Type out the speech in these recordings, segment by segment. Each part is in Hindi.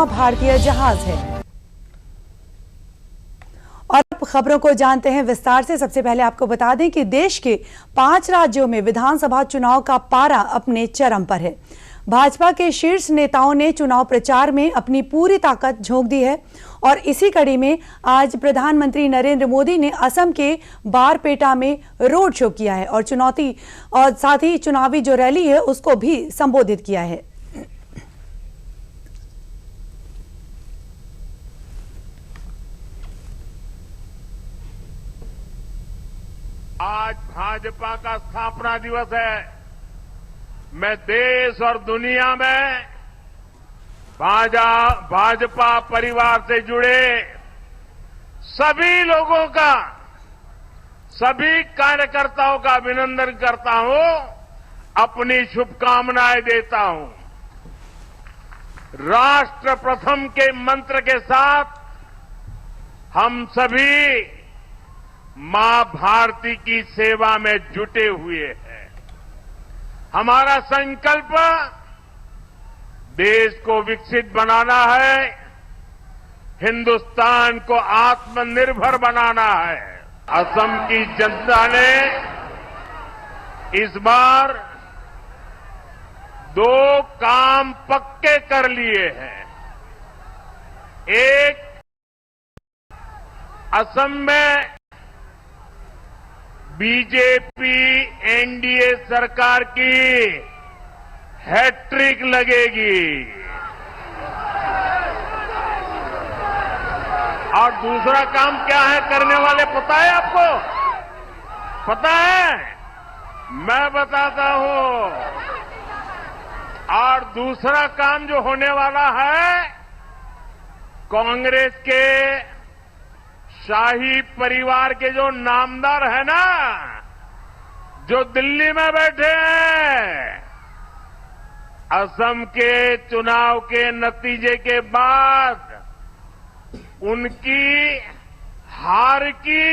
9वां भारतीय जहाज है। और अब खबरों को जानते हैं विस्तार से। सबसे पहले आपको बता दें कि देश के 5 राज्यों में विधानसभा चुनाव का पारा अपने चरम पर है। भाजपा के शीर्ष नेताओं ने चुनाव प्रचार में अपनी पूरी ताकत झोंक दी है और इसी कड़ी में आज प्रधानमंत्री नरेंद्र मोदी ने असम के बारपेटा में रोड शो किया है और साथ ही चुनावी जो रैली है उसको भी संबोधित किया है। आज भाजपा का स्थापना दिवस है। मैं देश और दुनिया में भाजपा परिवार से जुड़े सभी लोगों का, सभी कार्यकर्ताओं का अभिनंदन करता हूं, अपनी शुभकामनाएं देता हूं। राष्ट्र प्रथम के मंत्र के साथ हम सभी मां भारती की सेवा में जुटे हुए हैं। हमारा संकल्प देश को विकसित बनाना है, हिंदुस्तान को आत्मनिर्भर बनाना है। असम की जनता ने इस बार 2 काम पक्के कर लिए हैं। एक, असम में बीजेपी एनडीए सरकार की हैट्रिक लगेगी और दूसरा काम क्या है करने वाले, पता है आपको? पता है? मैं बताता हूं। और दूसरा काम जो होने वाला है, कांग्रेस के शाही परिवार के जो नामदार है ना, जो दिल्ली में बैठे हैं, असम के चुनाव के नतीजे के बाद उनकी हार की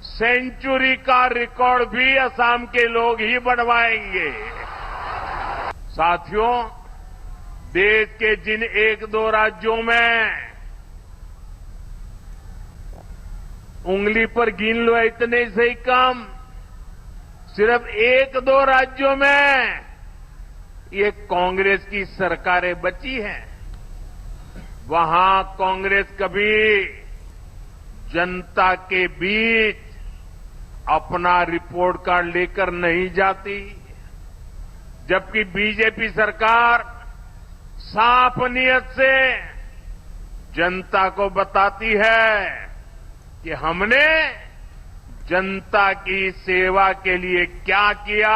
सेंचुरी का रिकॉर्ड भी असम के लोग ही बनवाएंगे। साथियों, देश के जिन 1-2 राज्यों में उंगली पर गिन लो इतने से ही कम, सिर्फ 1-2 राज्यों में ये कांग्रेस की सरकारें बची हैं। वहां कांग्रेस कभी जनता के बीच अपना रिपोर्ट कार्ड लेकर नहीं जाती, जबकि बीजेपी सरकार साफ नियत से जनता को बताती है कि हमने जनता की सेवा के लिए क्या किया।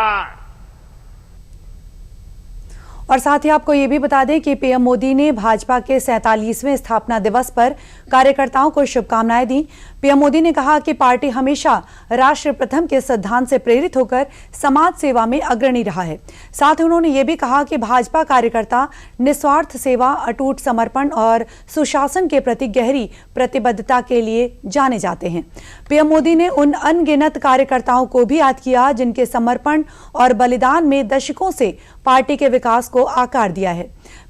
और साथ ही आपको ये भी बता दें कि पीएम मोदी ने भाजपा के 47वें स्थापना दिवस पर कार्यकर्ताओं को शुभकामनाएं दी। पीएम मोदी ने कहा कि पार्टी हमेशा राष्ट्र प्रथम के सिद्धांत से प्रेरित होकर समाज सेवा में अग्रणी रहा है। साथ ही उन्होंने ये भी कहा कि भाजपा कार्यकर्ता निस्वार्थ सेवा, अटूट समर्पण और सुशासन के प्रति गहरी प्रतिबद्धता के लिए जाने जाते हैं। पीएम मोदी ने उन अनगिनत कार्यकर्ताओं को भी याद किया जिनके समर्पण और बलिदान में दशकों से पार्टी के विकास को आकार दिया है।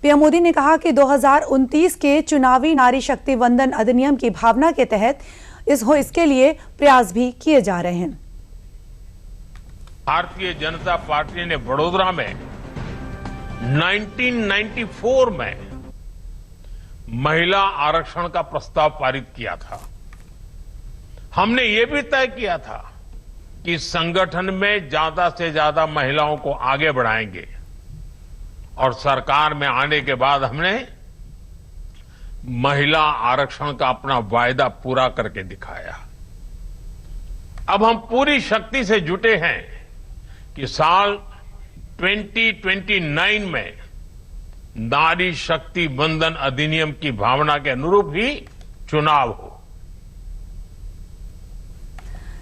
पीएम मोदी ने कहा कि 2029 के चुनावी नारी शक्ति वंदन अधिनियम की भावना के तहत इसके लिए प्रयास भी किए जा रहे हैं। भारतीय जनता पार्टी ने वडोदरा में 1994 में महिला आरक्षण का प्रस्ताव पारित किया था। हमने ये भी तय किया था कि संगठन में ज्यादा से ज्यादा महिलाओं को आगे बढ़ाएंगे और सरकार में आने के बाद हमने महिला आरक्षण का अपना वायदा पूरा करके दिखाया। अब हम पूरी शक्ति से जुटे हैं कि साल 2029 में नारी शक्ति वंदन अधिनियम की भावना के अनुरूप ही चुनाव हो।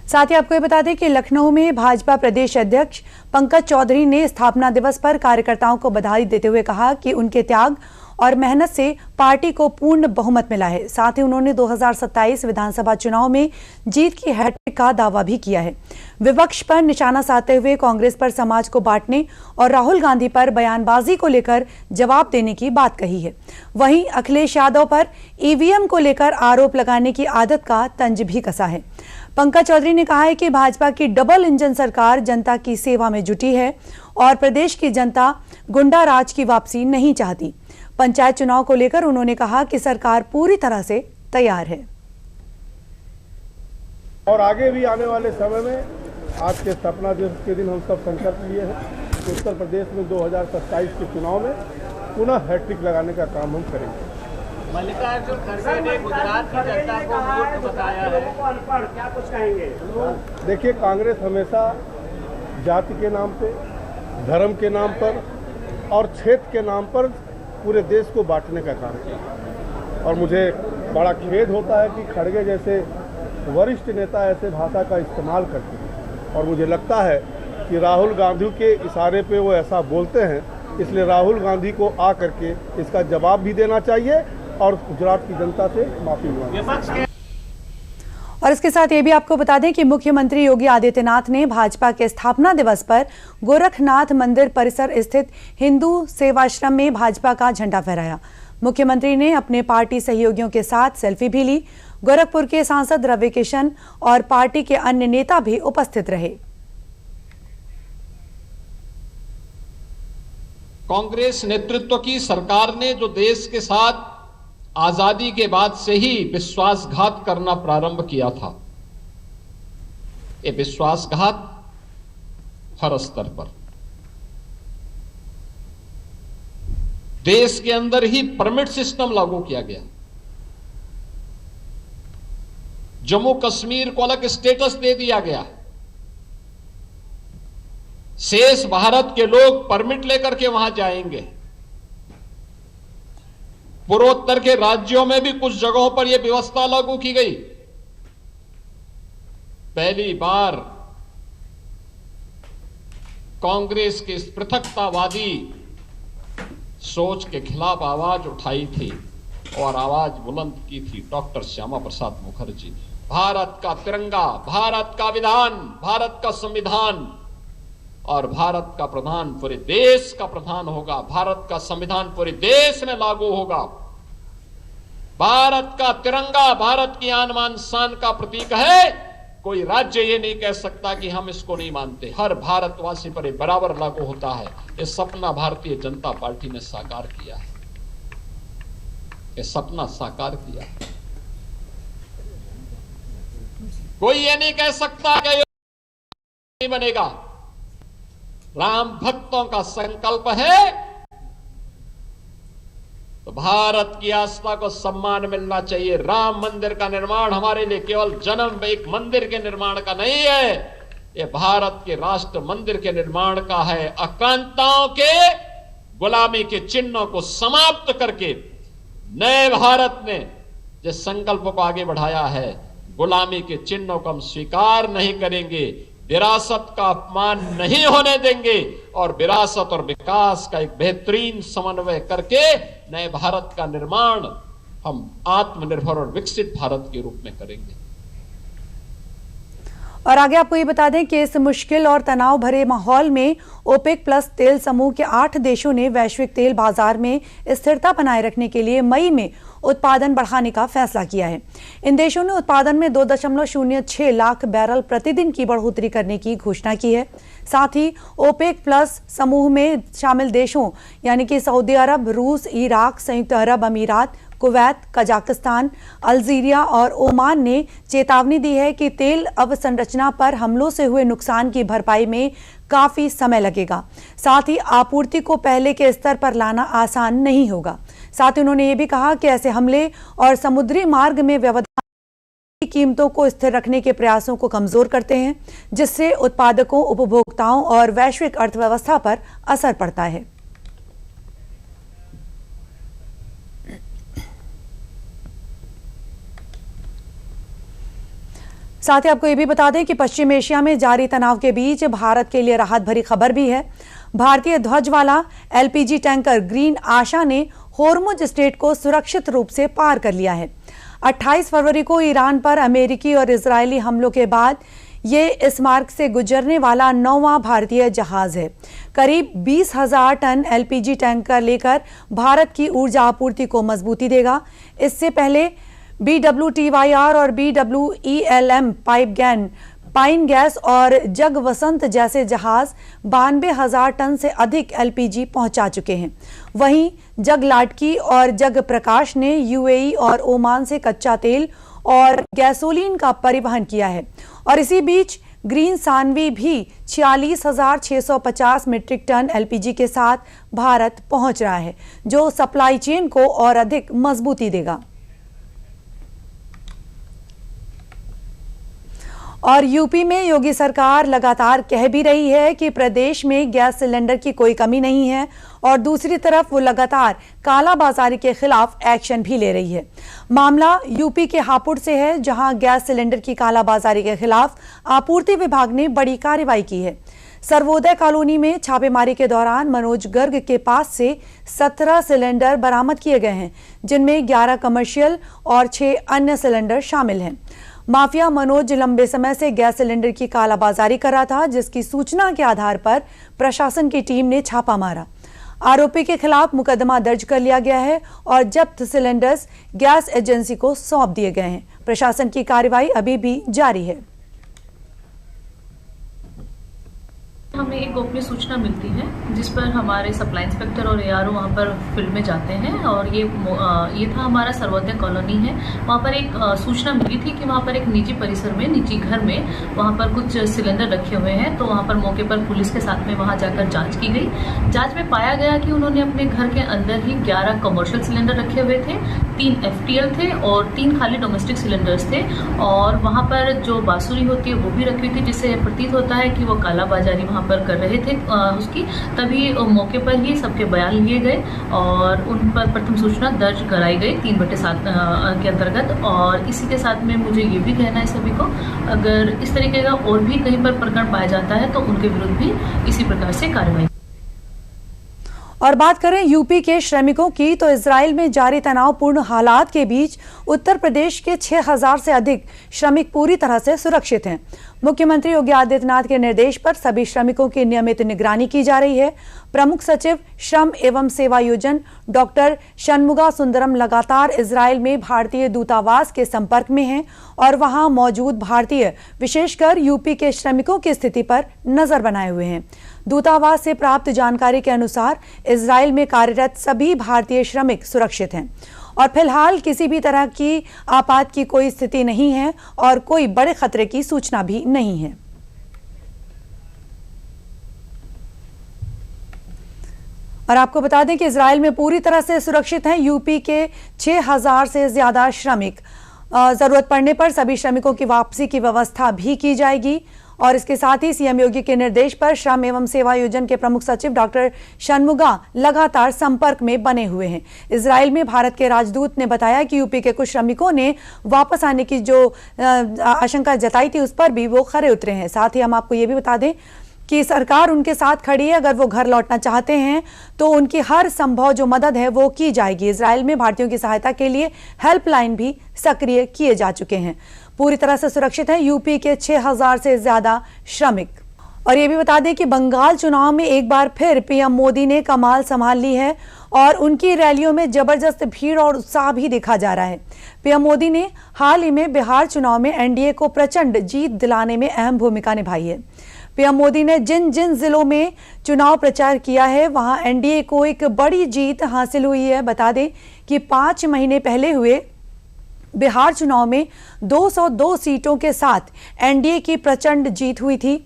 साथ ही आपको ये बता दें कि लखनऊ में भाजपा प्रदेश अध्यक्ष पंकज चौधरी ने स्थापना दिवस पर कार्यकर्ताओं को बधाई देते हुए कहा कि उनके त्याग और मेहनत से पार्टी को पूर्ण बहुमत मिला है। साथ ही उन्होंने 2027 विधानसभा चुनाव में जीत की हैट्रिक का दावा भी किया है। विपक्ष पर निशाना साधते हुए कांग्रेस पर समाज को बांटने और राहुल गांधी पर बयानबाजी को लेकर जवाब देने की बात कही है। वहीं अखिलेश यादव पर ईवीएम को लेकर आरोप लगाने की आदत का तंज भी कसा है। पंकज चौधरी ने कहा है कि भाजपा की डबल इंजन सरकार जनता की सेवा में जुटी है और प्रदेश की जनता गुंडा राज की वापसी नहीं चाहती। पंचायत चुनाव को लेकर उन्होंने कहा कि सरकार पूरी तरह से तैयार है और आगे भी आने वाले समय में आज के स्थापना दिवस के दिन हम सब संकल्प लिए हैं कि उत्तर प्रदेश में 2027 के चुनाव में पुनः हैट्रिक लगाने का काम हम करेंगे। मल्लिकार्जुन खड़गे ने गुजरात की जनता को मूर्ख बताया है, क्या कुछ कहेंगे? देखिए, कांग्रेस हमेशा जाति के नाम पे, धर्म के नाम पर और क्षेत्र के नाम पर पूरे देश को बांटने का काम किया और मुझे बड़ा खेद होता है कि खड़गे जैसे वरिष्ठ नेता ऐसे भाषा का इस्तेमाल करते हैं और मुझे लगता है कि राहुल गांधी के इशारे पे वो ऐसा बोलते हैं, इसलिए राहुल गांधी को आ करके इसका जवाब भी देना चाहिए और गुजरात की जनता से माफी मांगनी। और इसके साथ ये भी आपको बता दें कि मुख्यमंत्री योगी आदित्यनाथ ने भाजपा के स्थापना दिवस पर गोरखनाथ मंदिर परिसर स्थित हिंदू सेवाश्रम में भाजपा का झंडा फहराया। मुख्यमंत्री ने अपने पार्टी सहयोगियों के साथ सेल्फी भी ली। गोरखपुर के सांसद रवि किशन और पार्टी के अन्य नेता भी उपस्थित रहे। कांग्रेस नेतृत्व की सरकार ने जो देश के साथ आजादी के बाद से ही विश्वासघात करना प्रारंभ किया था, ये विश्वासघात हर स्तर पर देश के अंदर ही परमिट सिस्टम लागू किया गया। जम्मू कश्मीर को अलग स्टेटस दे दिया गया। शेष भारत के लोग परमिट लेकर के वहां जाएंगे। पूर्वोत्तर के राज्यों में भी कुछ जगहों पर यह व्यवस्था लागू की गई। पहली बार कांग्रेस की इस पृथकतावादी सोच के खिलाफ आवाज उठाई थी और आवाज बुलंद की थी डॉक्टर श्यामा प्रसाद मुखर्जी ने। भारत का तिरंगा, भारत का विधान, भारत का संविधान और भारत का प्रधान पूरे देश का प्रधान होगा। भारत का संविधान पूरे देश में लागू होगा। भारत का तिरंगा भारत की आन बान शान का प्रतीक है। कोई राज्य ये नहीं कह सकता कि हम इसको नहीं मानते। हर भारतवासी पर बराबर लागू होता है। ये सपना भारतीय जनता पार्टी ने साकार किया है। ये सपना साकार किया है। कोई ये नहीं कह सकता कि ये नहीं बनेगा। राम भक्तों का संकल्प है तो भारत की आस्था को सम्मान मिलना चाहिए। राम मंदिर का निर्माण हमारे लिए केवल जन्म एक मंदिर के निर्माण का नहीं है, ये भारत के राष्ट्र मंदिर के निर्माण का है। आक्रांताओं के गुलामी के चिन्हों को समाप्त करके नए भारत ने जिस संकल्प को आगे बढ़ाया है, गुलामी के चिन्हों को हम स्वीकार नहीं करेंगे, विरासत का अपमान नहीं होने देंगे और विरासत और विकास का एक बेहतरीन समन्वय करके नए भारत का निर्माण हम आत्मनिर्भर और विकसित भारत के रूप में करेंगे। और आगे आपको ये बता दें कि इस मुश्किल और तनाव भरे माहौल में ओपेक प्लस तेल समूह के 8 देशों ने वैश्विक तेल बाजार में स्थिरता बनाए रखने के लिए मई में उत्पादन बढ़ाने का फैसला किया है। इन देशों ने उत्पादन में 2.06 लाख बैरल प्रतिदिन की बढ़ोतरी करने की घोषणा की है। साथ ही ओपेक प्लस समूह में शामिल देशों यानी कि सऊदी अरब, रूस, इराक, संयुक्त अरब अमीरात, कुवैत, कजाकिस्तान, अल्जीरिया और ओमान ने चेतावनी दी है कि तेल अवसंरचना पर हमलों से हुए नुकसान की भरपाई में काफी समय लगेगा। साथ ही आपूर्ति को पहले के स्तर पर लाना आसान नहीं होगा। साथ ही उन्होंने ये भी कहा कि ऐसे हमले और समुद्री मार्ग में व्यवधान की कीमतों को स्थिर रखने के प्रयासों को कमजोर करते हैं, जिससे उत्पादकों, उपभोक्ताओं और वैश्विक अर्थव्यवस्था पर असर पड़ता है। साथ ही आपको ये भी बता दें कि पश्चिम एशिया में जारी तनाव के बीच भारत के लिए राहत भरी खबर भी है। भारतीय ध्वज वाला एलपीजी टैंकर ग्रीन आशा ने होर्मुज स्ट्रेट को सुरक्षित रूप से पार कर लिया है। 28 फरवरी को ईरान पर अमेरिकी और इजरायली हमलों के बाद ये इस मार्ग से गुजरने वाला 9वां भारतीय जहाज है। करीब 20,000 टन एलपीजी टैंकर लेकर भारत की ऊर्जा आपूर्ति को मजबूती देगा। इससे पहले BWTYR और BWELM पाइन गैस और जग वसंत जैसे जहाज 92,000 टन से अधिक एलपीजी पहुंचा चुके हैं। वहीं जग लाडकी और जग प्रकाश ने यूएई और ओमान से कच्चा तेल और गैसोलीन का परिवहन किया है। और इसी बीच ग्रीन सानवी भी 46,650 मीट्रिक टन एलपीजी के साथ भारत पहुंच रहा है, जो सप्लाई चेन को और अधिक मजबूती देगा। और यूपी में योगी सरकार लगातार कह भी रही है कि प्रदेश में गैस सिलेंडर की कोई कमी नहीं है, और दूसरी तरफ वो लगातार कालाबाजारी के खिलाफ एक्शन भी ले रही है। मामला यूपी के हापुड़ से है, जहां गैस सिलेंडर की कालाबाजारी के खिलाफ आपूर्ति विभाग ने बड़ी कार्रवाई की है। सर्वोदय कॉलोनी में छापेमारी के दौरान मनोज गर्ग के पास से 17 सिलेंडर बरामद किए गए हैं, जिनमें 11 कमर्शियल और 6 अन्य सिलेंडर शामिल हैं। माफिया मनोज लंबे समय से गैस सिलेंडर की कालाबाजारी कर रहा था, जिसकी सूचना के आधार पर प्रशासन की टीम ने छापा मारा। आरोपी के खिलाफ मुकदमा दर्ज कर लिया गया है और जब्त सिलेंडर्स गैस एजेंसी को सौंप दिए गए हैं। प्रशासन की कार्रवाई अभी भी जारी है। हमें एक गोपनीय सूचना मिलती है, जिस पर हमारे सप्लाई इंस्पेक्टर और एआरओ वहाँ पर फील्ड में जाते हैं। और ये था हमारा सर्वोदय कॉलोनी है। वहाँ पर एक सूचना मिली थी कि वहाँ पर एक निजी परिसर में, निजी घर में वहाँ पर कुछ सिलेंडर रखे हुए हैं। तो वहाँ पर मौके पर पुलिस के साथ में वहाँ जाकर जांच की गई। जांच में पाया गया कि उन्होंने अपने घर के अंदर ही 11 कमर्शियल सिलेंडर रखे हुए थे, 3 FTL थे और 3 खाली डोमेस्टिक सिलेंडर्स थे। और वहाँ पर जो बांसुरी होती है वो भी रखी हुई थी, जिससे प्रतीत होता है कि वो कालाबाजारी वहाँ पर कर रहे थे उसकी। तभी मौके पर ही सबके बयान लिए गए और उन पर प्रथम सूचना दर्ज कराई गई 3/7 के अंतर्गत। और इसी के साथ में मुझे ये भी कहना है सभी को, अगर इस तरीके का और भी कहीं पर प्रकरण पाया जाता है तो उनके विरुद्ध भी इसी प्रकार से कार्रवाई। और बात करें यूपी के श्रमिकों की, तो इजराइल में जारी तनावपूर्ण हालात के बीच उत्तर प्रदेश के 6,000 से अधिक श्रमिक पूरी तरह से सुरक्षित हैं। मुख्यमंत्री योगी आदित्यनाथ के निर्देश पर सभी श्रमिकों की नियमित निगरानी की जा रही है। प्रमुख सचिव श्रम एवं सेवायोजन डॉक्टर षणमुगा सुंदरम लगातार इजराइल में भारतीय दूतावास के संपर्क में हैं और वहां मौजूद भारतीय, विशेषकर यूपी के श्रमिकों की स्थिति पर नजर बनाए हुए हैं। दूतावास से प्राप्त जानकारी के अनुसार इजराइल में कार्यरत सभी भारतीय श्रमिक सुरक्षित हैं और फिलहाल किसी भी तरह की आपात की कोई स्थिति नहीं है और कोई बड़े खतरे की सूचना भी नहीं है। और आपको बता दें कि इजराइल में पूरी तरह से सुरक्षित हैं यूपी के 6,000 से ज्यादा श्रमिक। जरूरत पड़ने पर सभी श्रमिकों की वापसी की व्यवस्था भी की जाएगी। और इसके साथ ही सीएम योगी के निर्देश पर श्रम एवं सेवा योजन के प्रमुख सचिव डॉक्टर षणमुगा लगातार संपर्क में बने हुए हैं। इजराइल में भारत के राजदूत ने बताया कि यूपी के कुछ श्रमिकों ने वापस आने की जो आशंका जताई थी, उस पर भी वो खरे उतरे हैं। साथ ही हम आपको ये भी बता दें कि सरकार उनके साथ खड़ी है। अगर वो घर लौटना चाहते हैं तो उनकी हर संभव जो मदद है वो की जाएगी। इजराइल में भारतीयों की सहायता के लिए हेल्पलाइन भी सक्रिय किए जा चुके हैं। पूरी तरह से सुरक्षित है यूपी के 6,000 से ज्यादा श्रमिक। और ये भी बता दें कि बंगाल चुनाव में एक बार फिर पीएम मोदी ने कमाल संभाल ली है और उनकी रैलियों में जबरदस्त भीड़ और उत्साह भी देखा जा रहा है। पीएम मोदी ने हाल ही में बिहार चुनाव में एनडीए को प्रचंड जीत दिलाने में अहम भूमिका निभाई है। पीएम मोदी ने जिन जिन जिलों में चुनाव प्रचार किया है, वहां एनडीए को एक बड़ी जीत हासिल हुई है। बता दें कि 5 महीने पहले हुए बिहार चुनाव में 202 सीटों के साथ एनडीए की प्रचंड जीत हुई थी।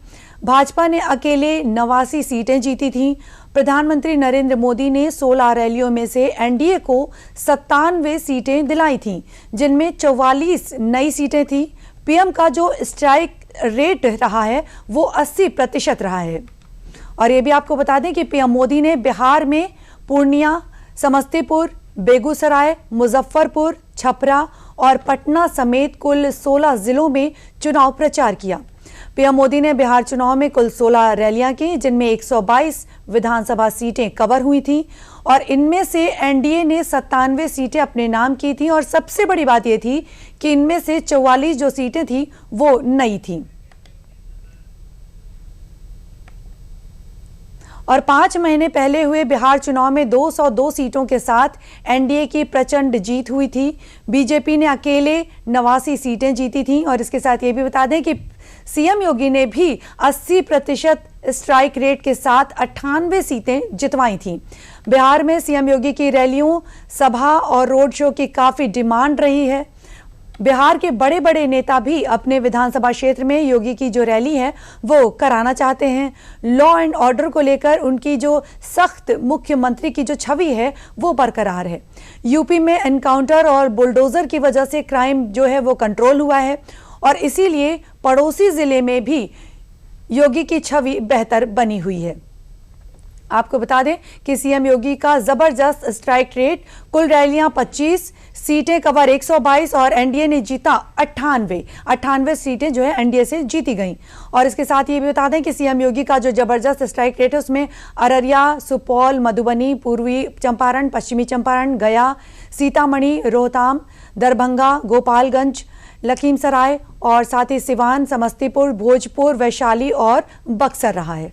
भाजपा ने अकेले 89 सीटें जीती थीं। प्रधानमंत्री नरेंद्र मोदी ने 16 रैलियों में से एनडीए को 97 सीटें दिलाई थीं, जिनमें 44 नई सीटें थीं। पीएम का जो स्ट्राइक रेट रहा है वो 80% रहा है। और ये भी आपको बता दें कि पीएम मोदी ने बिहार में पूर्णिया, समस्तीपुर, बेगूसराय, मुजफ्फरपुर, छपरा और पटना समेत कुल 16 जिलों में चुनाव प्रचार किया। पीएम मोदी ने बिहार चुनाव में कुल 16 रैलियां की, जिनमें 122 विधानसभा सीटें कवर हुई थीं और इनमें से एनडीए ने 97 सीटें अपने नाम की थीं और सबसे बड़ी बात यह थी कि इनमें से 44 जो सीटें थीं वो नई थीं। और 5 महीने पहले हुए बिहार चुनाव में 202 सीटों के साथ एनडीए की प्रचंड जीत हुई थी। बीजेपी ने अकेले 89 सीटें जीती थीं और इसके साथ ये भी बता दें कि सीएम योगी ने भी 80% स्ट्राइक रेट के साथ 98 सीटें जितवाई थीं। बिहार में सीएम योगी की रैलियों, सभा और रोड शो की काफी डिमांड रही है। बिहार के बड़े बड़े नेता भी अपने विधानसभा क्षेत्र में योगी की जो रैली है वो कराना चाहते हैं। लॉ एंड ऑर्डर को लेकर उनकी जो सख्त मुख्यमंत्री की जो छवि है वो बरकरार है। यूपी में एनकाउंटर और बुलडोजर की वजह से क्राइम जो है वो कंट्रोल हुआ है और इसीलिए पड़ोसी जिले में भी योगी की छवि बेहतर बनी हुई है। आपको बता दें कि सीएम योगी का जबरदस्त स्ट्राइक रेट, कुल रैलियां 25, सीटें कवर 122 और एनडीए ने जीता 98 सीटें जो है एनडीए से जीती गईं। और इसके साथ ये भी बता दें कि सीएम योगी का जो जबरदस्त स्ट्राइक रेट है उसमें अररिया, सुपौल, मधुबनी, पूर्वी चंपारण, पश्चिमी चंपारण, गया, सीतामढ़ी, रोहताम, दरभंगा, गोपालगंज, लखीमसराय और साथ ही सिवान, समस्तीपुर, भोजपुर, वैशाली और बक्सर रहा है।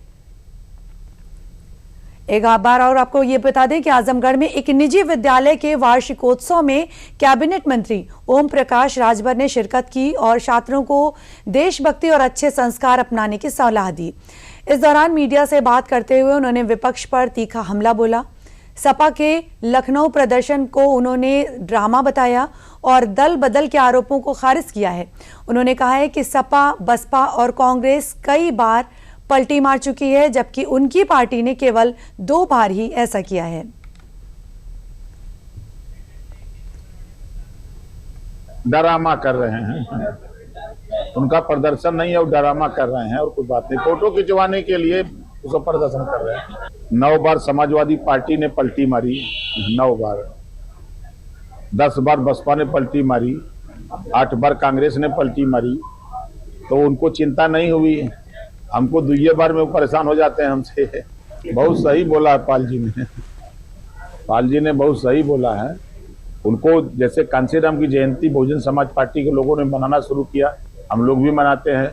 एक बार और आपको ये बता दें कि आजमगढ़ में एक निजी विद्यालय के वार्षिकोत्सव में कैबिनेट मंत्री ओम प्रकाश राजभर ने शिरकत की और छात्रों को देशभक्ति और अच्छे संस्कार अपनाने की सलाह दी। इस दौरान मीडिया से बात करते हुए उन्होंने विपक्ष पर तीखा हमला बोला। सपा के लखनऊ प्रदर्शन को उन्होंने ड्रामा बताया और दल बदल के आरोपों को खारिज किया है। उन्होंने कहा है कि सपा, बसपा और कांग्रेस कई बार पलटी मार चुकी है, जबकि उनकी पार्टी ने केवल 2 बार ही ऐसा किया है। डरामा कर रहे हैं, उनका प्रदर्शन नहीं है और डरामा कर रहे हैं और कुछ बात नहीं, फोटो खिंचवाने के लिए उसका प्रदर्शन कर रहे हैं। 9 बार समाजवादी पार्टी ने पलटी मारी, 9 बार, 10 बार बसपा ने पलटी मारी, 8 बार कांग्रेस ने पलटी मारी, तो उनको चिंता नहीं हुई। हमको 2 बार में परेशान हो जाते हैं हमसे। बहुत सही बोला है पाल जी ने बहुत सही बोला है। उनको जैसे कांसीराम की जयंती बहुजन समाज पार्टी के लोगों ने मनाना शुरू किया, हम लोग भी मनाते हैं,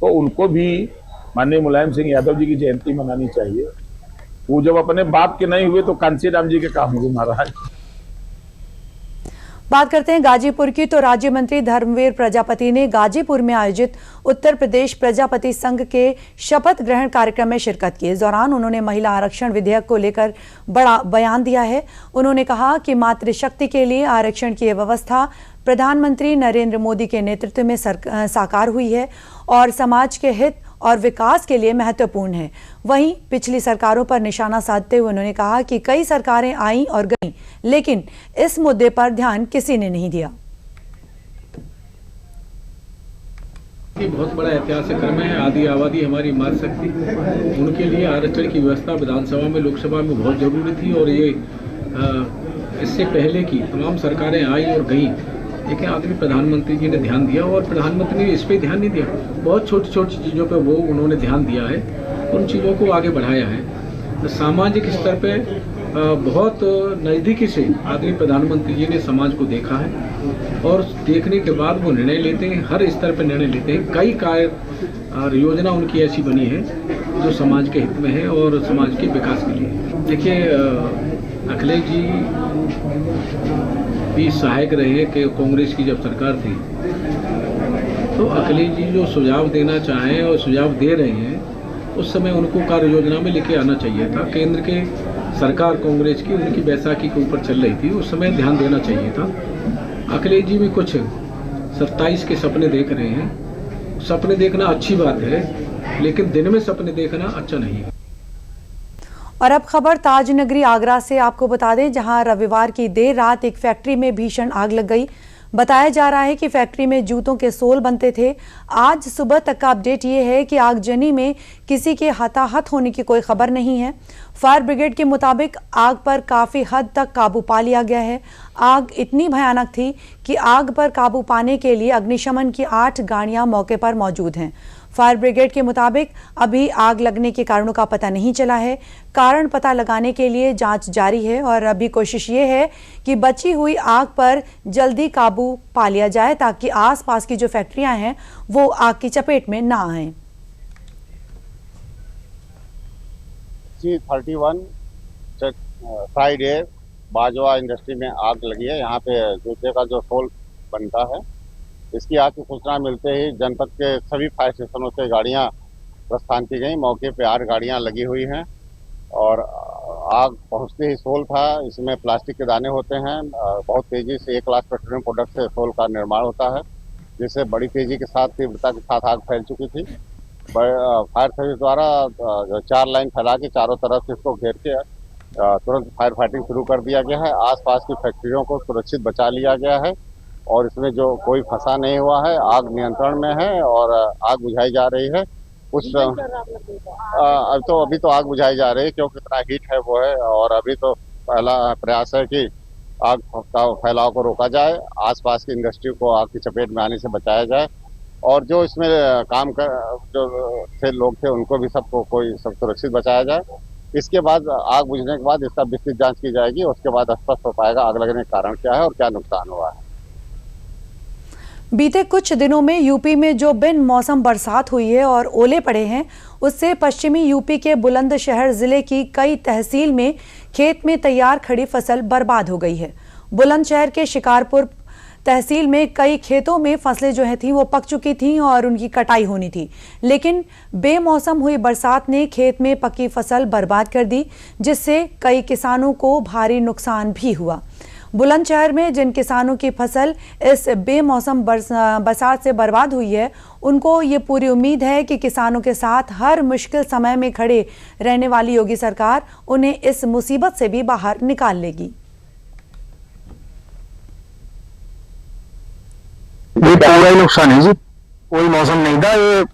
तो उनको भी माननीय मुलायम सिंह यादव जी की जयंती मनानी चाहिए। वो जब अपने बाप के नहीं हुए तो कांसीराम जी के काम हुए महाराज। बात करते हैं गाजीपुर की, तो राज्य मंत्री धर्मवीर प्रजापति ने गाजीपुर में आयोजित उत्तर प्रदेश प्रजापति संघ के शपथ ग्रहण कार्यक्रम में शिरकत की। इस दौरान उन्होंने महिला आरक्षण विधेयक को लेकर बड़ा बयान दिया है। उन्होंने कहा कि मातृशक्ति के लिए आरक्षण की व्यवस्था प्रधानमंत्री नरेंद्र मोदी के नेतृत्व में साकार हुई है और समाज के हित और विकास के लिए महत्वपूर्ण है। वहीं पिछली सरकारों पर निशाना साधते हुए उन्होंने कहा कि कई सरकारें आईं और गईं, लेकिन इस मुद्दे पर ध्यान किसी ने नहीं दिया। ये बहुत बड़ा ऐतिहासिक क्रम है। आदि आबादी हमारी मातृशक्ति, उनके लिए आरक्षण की व्यवस्था विधानसभा में, लोकसभा में बहुत जरूरी थी और ये इससे पहले की तमाम सरकारें आई और गईं, लेकिन आखिरी प्रधानमंत्री जी ने ध्यान दिया और प्रधानमंत्री ने इस पे ध्यान नहीं दिया। बहुत छोटी छोटी चीज़ों पे वो उन्होंने ध्यान दिया है, उन चीज़ों को आगे बढ़ाया है। तो सामाजिक स्तर पे बहुत नज़दीकी से आखिरी प्रधानमंत्री जी ने समाज को देखा है और देखने के बाद वो निर्णय लेते हैं, हर स्तर पे निर्णय लेते हैं। कई कार्य योजना उनकी ऐसी बनी है जो समाज के हित में है और समाज के विकास के लिए। देखिए, अखिलेश जी भी सहायक रहे कि कांग्रेस की जब सरकार थी, तो अखिलेश जी जो सुझाव देना चाहें और सुझाव दे रहे हैं, उस समय उनको कार्य योजना में लेके आना चाहिए था। केंद्र के सरकार कांग्रेस की उनकी बैसाखी के ऊपर चल रही थी, उस समय ध्यान देना चाहिए था। अखिलेश जी भी कुछ 27 के सपने देख रहे हैं। सपने देखना अच्छी बात है, लेकिन दिन में सपने देखना अच्छा नहीं है। और अब खबर ताजनगरी आगरा से आपको बता दें, जहां रविवार की देर रात एक फैक्ट्री में भीषण आग लग गई। बताया जा रहा है कि फैक्ट्री में जूतों के सोल बनते थे। आज सुबह तक का अपडेट ये है कि आगजनी में किसी के हताहत होने की कोई खबर नहीं है। फायर ब्रिगेड के मुताबिक आग पर काफ़ी हद तक काबू पा लिया गया है। आग इतनी भयानक थी कि आग पर काबू पाने के लिए अग्निशमन की 8 गाड़ियां मौके पर मौजूद हैं। फायर ब्रिगेड के मुताबिक अभी आग लगने के कारणों का पता नहीं चला है। कारण पता लगाने के लिए जांच जारी है और अभी कोशिश ये है कि बची हुई आग पर जल्दी काबू पा लिया जाए ताकि आसपास की जो फैक्ट्रियां हैं वो आग की चपेट में ना आए। 31 फ्राइडे बाजवा इंडस्ट्री में आग लगी है। यहाँ पे जूते का जो सोल बनता है, इसकी आग की सूचना मिलते ही जनपद के सभी फायर स्टेशनों से गाड़ियाँ प्रस्थान की गई। मौके पे 8 गाड़ियाँ लगी हुई हैं और आग पहुँचते ही सोल था। इसमें प्लास्टिक के दाने होते हैं। बहुत तेजी से 1 लाख पेट्रोलियम प्रोडक्ट से सोल का निर्माण होता है, जिससे बड़ी तेजी के साथ, तीव्रता के साथ आग फैल चुकी थी। फायर सर्विस द्वारा 4 लाइन फैला के चारों तरफ से इसको घेर के तुरंत फायर फाइटिंग शुरू कर दिया गया है। आसपास की फैक्ट्रियों को सुरक्षित बचा लिया गया है और इसमें जो कोई फंसा नहीं हुआ है। आग नियंत्रण में है और आग बुझाई जा रही है। अभी तो आग बुझाई जा रही है क्योंकि इतना हीट है वो है। और अभी तो पहला प्रयास है कि आग का फैलाव को रोका जाए, आसपास की इंडस्ट्री को आग की चपेट में आने से बचाया जाए और जो इसमें काम कर जो थे लोग थे उनको भी सब सुरक्षित बचाया जाए। इसके बाद आग बुझने के बाद इसका विस्तृत जांच की जाएगी। उसके बाद स्पष्ट हो पाएगा आग लगने का कारण क्या है और क्या नुकसान हुआ है। बीते कुछ दिनों में यूपी में जो बिन मौसम बरसात हुई है और ओले पड़े हैं, उससे पश्चिमी यूपी के बुलंदशहर जिले की कई तहसील में खेत में तैयार खड़ी फसल बर्बाद हो गई है। बुलंदशहर के शिकारपुर तहसील में कई खेतों में फसलें जो थी वो पक चुकी थी और उनकी कटाई होनी थी, लेकिन बेमौसम हुई बरसात ने खेत में पकी फसल बर्बाद कर दी, जिससे कई किसानों को भारी नुकसान भी हुआ। बुलंदशहर में जिन किसानों की फसल इस बेमौसम बरसात से बर्बाद हुई है, उनको ये पूरी उम्मीद है कि किसानों के साथ हर मुश्किल समय में खड़े रहने वाली योगी सरकार उन्हें इस मुसीबत से भी बाहर निकाल लेगी। ये पूरा ही नुकसान है जी, कोई मौसम नहीं था, ये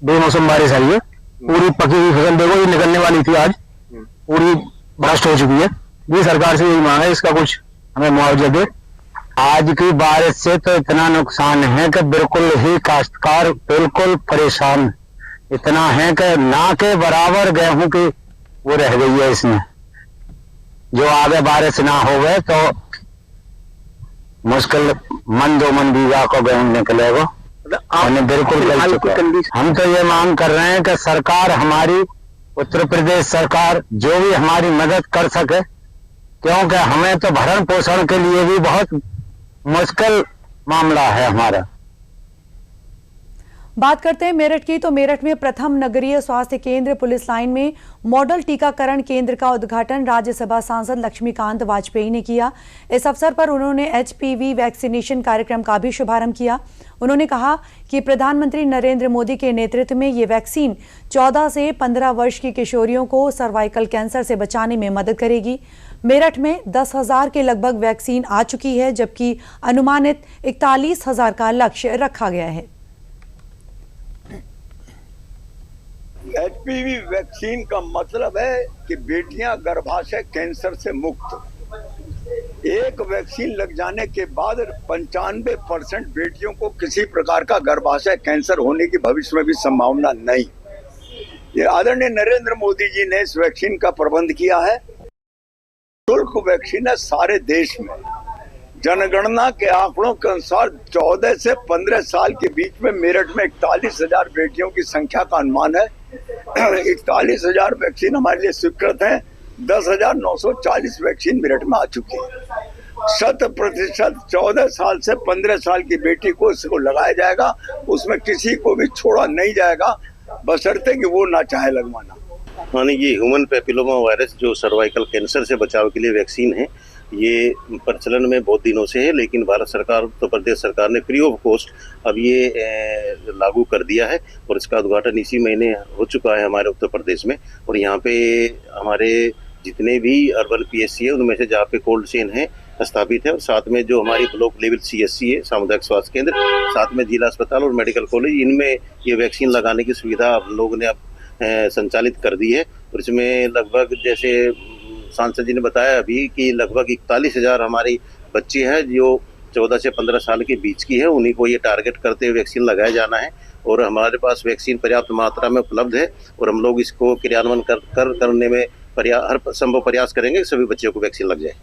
बेमौसम बारिश आई है। पूरी पकी हुई फसल देखो ये निकलने वाली थी, आज पूरी भ्रष्ट हो चुकी है। ये सरकार से यही मांग है इसका कुछ हमें मुआवजा दे। आज की बारिश से तो इतना नुकसान है कि बिल्कुल ही काश्तकार बिल्कुल परेशान इतना है कि ना के बराबर गेहूं की वो रह गई है इसमें। जो आगे बारिश ना हो गए तो मुश्किल मन 2 मन बीघा को गेहूं निकलेगा। बिल्कुल गल चुका है। हम तो ये मांग कर रहे हैं कि सरकार हमारी उत्तर प्रदेश सरकार जो भी हमारी मदद कर सके, क्योंकि हमें तो भरण पोषण के लिए भी बहुत मुश्किल मामला है हमारा। बात करते हैं मेरठ की, तो मेरठ में प्रथम नगरीय स्वास्थ्य केंद्र पुलिस लाइन में मॉडल टीकाकरण केंद्र का उद्घाटन राज्यसभा सांसद लक्ष्मीकांत वाजपेयी ने किया। इस अवसर पर उन्होंने HPV वैक्सीनेशन कार्यक्रम का भी शुभारंभ किया। उन्होंने कहा कि प्रधानमंत्री नरेंद्र मोदी के नेतृत्व में ये वैक्सीन 14 से 15 वर्ष की किशोरियों को सर्वाइकल कैंसर से बचाने में मदद करेगी। मेरठ में 10,000 के लगभग वैक्सीन आ चुकी है, जबकि अनुमानित 41,000 का लक्ष्य रखा गया है। HPV वैक्सीन का मतलब है कि बेटियां गर्भाशय कैंसर से मुक्त। एक वैक्सीन लग जाने के बाद 95% बेटियों को किसी प्रकार का गर्भाशय कैंसर होने की भविष्य में भी संभावना नहीं। ये आदरणीय नरेंद्र मोदी जी ने इस वैक्सीन का प्रबंध किया है। शुल्क वैक्सीन है सारे देश में। जनगणना के आंकड़ों के अनुसार 14 से 15 साल के बीच में मेरठ में 41,000 बेटियों की संख्या का अनुमान है। 41,000 वैक्सीन हमारे लिए स्वीकृत है। 10,940 वैक्सीन मेरठ में आ चुकी है। 100% 14 साल से 15 साल की बेटी को इसको लगाया जाएगा। उसमें किसी को भी छोड़ा नहीं जाएगा, बशर्ते कि वो ना चाहे लगवाना। मानी ये ह्यूमन पैपिलोमा वायरस जो सर्वाइकल कैंसर से बचाव के लिए वैक्सीन है, ये प्रचलन में बहुत दिनों से है, लेकिन भारत सरकार, उत्तर प्रदेश सरकार ने फ्री ऑफ कॉस्ट अब ये लागू कर दिया है और इसका उद्घाटन इसी महीने हो चुका है हमारे उत्तर प्रदेश में। और यहाँ पे हमारे जितने भी अर्बन PSC है उनमें से जहाँ पे कोल्ड चेन है स्थापित है, और साथ में जो हमारी ब्लॉक लेवल CSC है, सामुदायिक स्वास्थ्य केंद्र, साथ में जिला अस्पताल और मेडिकल कॉलेज, इनमें ये वैक्सीन लगाने की सुविधा हम लोग ने अब संचालित कर दी है। और इसमें लगभग, जैसे सांसद जी ने बताया अभी, कि लगभग 41,000 हमारी बच्चे हैं जो 14 से 15 साल के बीच की है, उन्हीं को ये टारगेट करते हुए वैक्सीन लगाया जाना है। और हमारे पास वैक्सीन पर्याप्त मात्रा में उपलब्ध है और हम लोग इसको क्रियान्वयन करने में हर संभव प्रयास करेंगे कि सभी बच्चों को वैक्सीन लग जाए।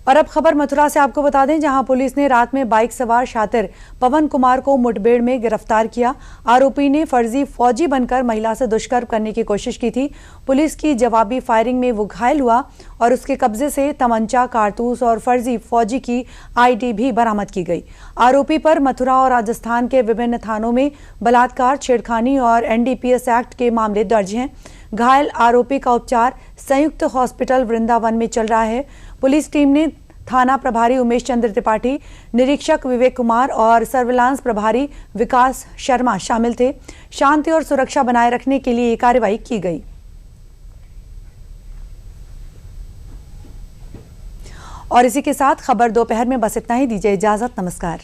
और अब खबर मथुरा से आपको बता दें, जहां पुलिस ने रात में बाइक सवार शातिर पवन कुमार को मुठभेड़ में गिरफ्तार किया। आरोपी ने फर्जी फौजी बनकर महिला से दुष्कर्म करने की कोशिश की थी। पुलिस की जवाबी फायरिंग में वो घायल हुआ और उसके कब्जे से तमंचा, कारतूस और फर्जी फौजी की आईडी भी बरामद की गई। आरोपी पर मथुरा और राजस्थान के विभिन्न थानों में बलात्कार, छेड़खानी और एनडीपीएस एक्ट के मामले दर्ज हैं। घायल आरोपी का उपचार संयुक्त हॉस्पिटल वृंदावन में चल रहा है। पुलिस टीम ने थाना प्रभारी उमेश चंद्र त्रिपाठी, निरीक्षक विवेक कुमार और सर्विलांस प्रभारी विकास शर्मा शामिल थे। शांति और सुरक्षा बनाए रखने के लिए ये कार्रवाई की गई। और इसी के साथ खबर दोपहर में बस इतना ही। दीजिए इजाजत, नमस्कार।